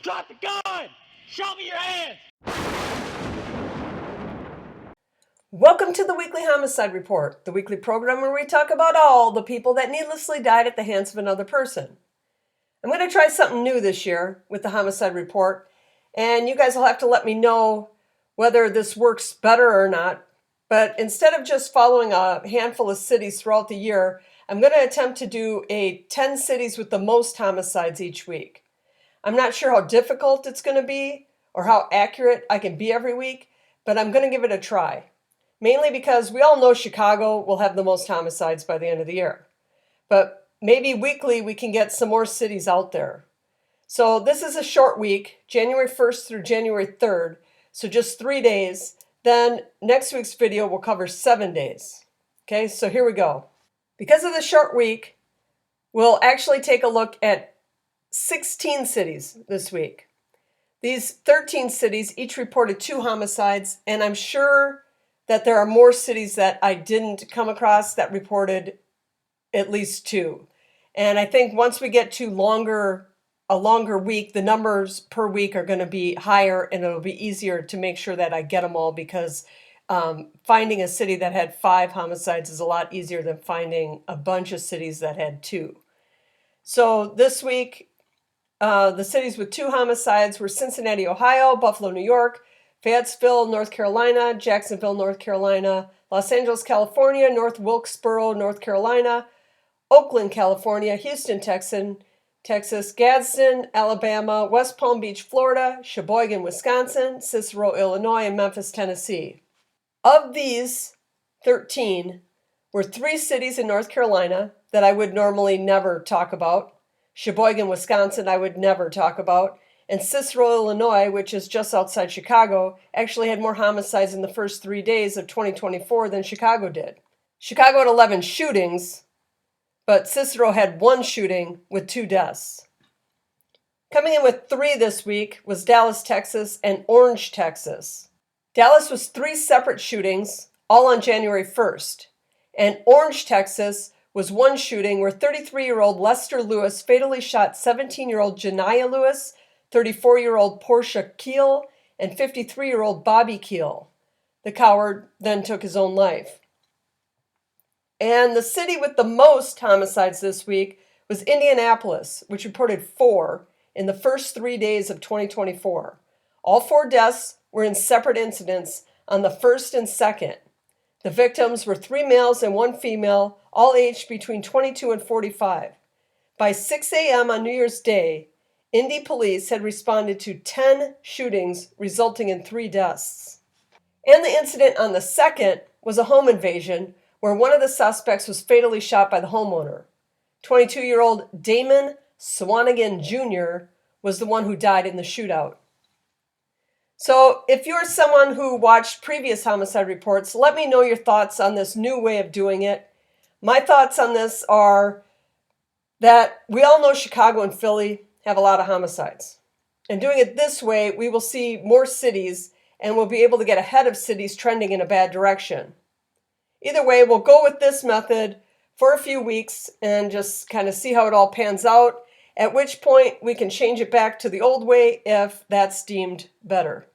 Drop the gun! Show me your hands! Welcome to the Weekly Homicide Report, the weekly program where we talk about all the people that needlessly died at the hands of another person. I'm going to try something new this year with the Homicide Report, and you guys will have to let me know whether this works better or not. But instead of just following a handful of cities throughout the year, I'm going to attempt to do a 10 cities with the most homicides each week. I'm not sure how difficult it's going to be or how accurate I can be every week, but I'm going to give it a try. Mainly because we all know Chicago will have the most homicides by the end of the year. But maybe weekly we can get some more cities out there. So this is a short week, January 1st through January 3rd, so just 3 days. Then next week's video will cover 7 days. Okay, so here we go. Because of the short week, we'll actually take a look at 16 cities this week. These 13 cities each reported 2 homicides, and I'm sure that there are more cities that I didn't come across that reported at least 2. And I think once we get to a longer week, the numbers per week are going to be higher, and it'll be easier to make sure that I get them all, because finding a city that had 5 homicides is a lot easier than finding a bunch of cities that had 2. So this week, the cities with 2 homicides were Cincinnati, Ohio, Buffalo, New York, Fayettesville, North Carolina, Jacksonville, North Carolina, Los Angeles, California, North Wilkesboro, North Carolina, Oakland, California, Houston, Texas, Gadsden, Alabama, West Palm Beach, Florida, Sheboygan, Wisconsin, Cicero, Illinois, and Memphis, Tennessee. Of these 13 were 3 cities in North Carolina that I would normally never talk about. Sheboygan, Wisconsin, I would never talk about. And Cicero, Illinois, which is just outside Chicago, actually had more homicides in the first 3 days of 2024 than Chicago did. Chicago had 11 shootings, but Cicero had 1 shooting with 2 deaths. Coming in with 3 this week was Dallas, Texas, and Orange, Texas. Dallas was 3 separate shootings, all on January 1st. And Orange, Texas was 1 shooting where 33-year-old Lester Lewis fatally shot 17-year-old Janiyah Lewis, 34-year-old Portia Keel, and 53-year-old Bobby Keel. The coward then took his own life. And the city with the most homicides this week was Indianapolis, which reported 4 in the first 3 days of 2024. All 4 deaths were in separate incidents on the 1st and 2nd. The victims were 3 males and 1 female, all aged between 22 and 45. By 6 a.m. on New Year's Day, Indy police had responded to 10 shootings, resulting in 3 deaths. And the incident on the 2nd was a home invasion where one of the suspects was fatally shot by the homeowner. 22-year-old Damon Swanigan Jr. was the one who died in the shootout. So if you're someone who watched previous homicide reports, let me know your thoughts on this new way of doing it. My thoughts on this are that we all know Chicago and Philly have a lot of homicides. And doing it this way, we will see more cities and we'll be able to get ahead of cities trending in a bad direction. Either way, we'll go with this method for a few weeks and just kind of see how it all pans out, at which point we can change it back to the old way if that's deemed better.